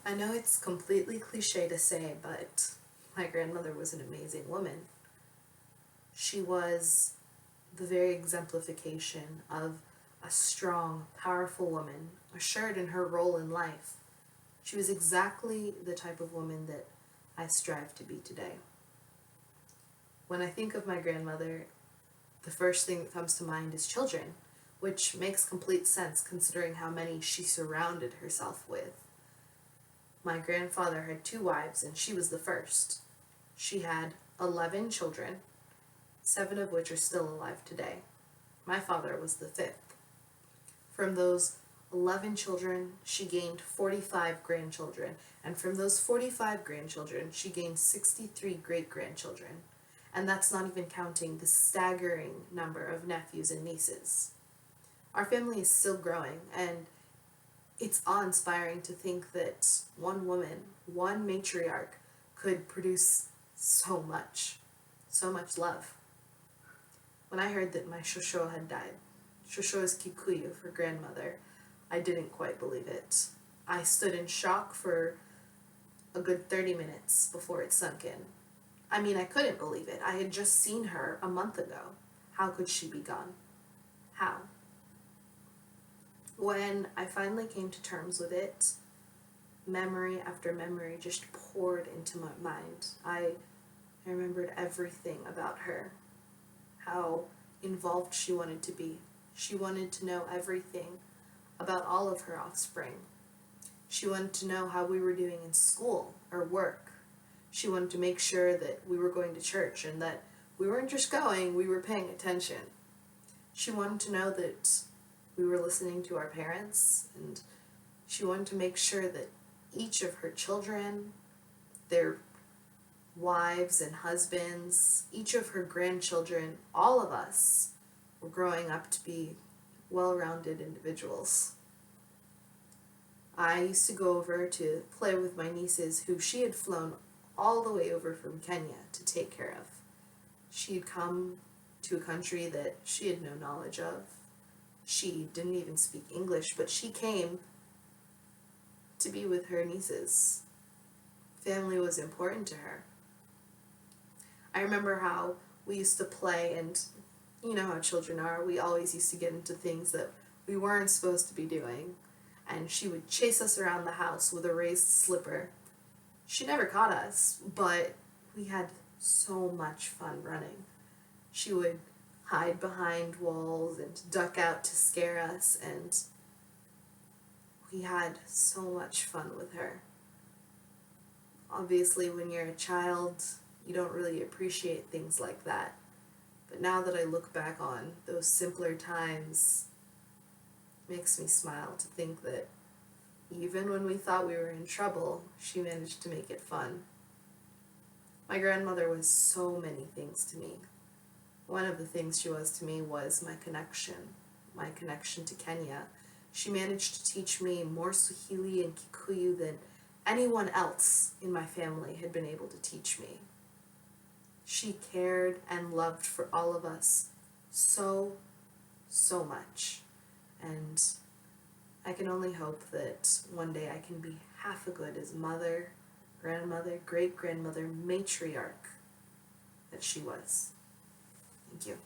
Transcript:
I know it's completely cliche to say, but my grandmother was an amazing woman. She was the very exemplification of a strong, powerful woman, assured in her role in life. She was exactly the type of woman that I strive to be today. When I think of my grandmother, the first thing that comes to mind is children, which makes complete sense considering how many she surrounded herself with. My grandfather had two wives, and she was the first. She had 11 children, 7 of which are still alive today. My father was the fifth. From those 11 children, she gained 45 grandchildren, and from those 45 grandchildren, she gained 63 great-grandchildren. And that's not even counting the staggering number of nephews and nieces. Our family is still growing, and it's awe-inspiring to think that one woman, one matriarch, could produce so much love. When I heard that my shosho had died, shosho is Kikuyu for grandmother, I didn't quite believe it. I stood in shock for a good 30 minutes before it sunk in. I mean, I couldn't believe it. I had just seen her a month ago. How could she be gone? How? When I finally came to terms with it, memory after memory just poured into my mind. I remembered everything about her, how involved she wanted to be. She wanted to know everything about all of her offspring. She wanted to know how we were doing in school or work. She wanted to make sure that we were going to church and that we weren't just going, we were paying attention. She wanted to know that we were listening to our parents, and she wanted to make sure that each of her children, their wives and husbands, each of her grandchildren, all of us were growing up to be well-rounded individuals. I used to go over to play with my nieces who she had flown all the way over from Kenya to take care of. She had come to a country that she had no knowledge of. She didn't even speak English, but she came to be with her nieces. Family was important to her. I remember how we used to play, and you know how children are, we always used to get into things that we weren't supposed to be doing, and she would chase us around the house with a raised slipper. She never caught us, but we had so much fun running. She would hide behind walls and duck out to scare us, and we had so much fun with her. Obviously, when you're a child, you don't really appreciate things like that. But now that I look back on those simpler times, it makes me smile to think that even when we thought we were in trouble, she managed to make it fun. My grandmother was so many things to me. One of the things she was to me was my connection to Kenya. She managed to teach me more Swahili and Kikuyu than anyone else in my family had been able to teach me. She cared and loved for all of us so much. And I can only hope that one day I can be half as good as mother, grandmother, great-grandmother, matriarch that she was. Thank you.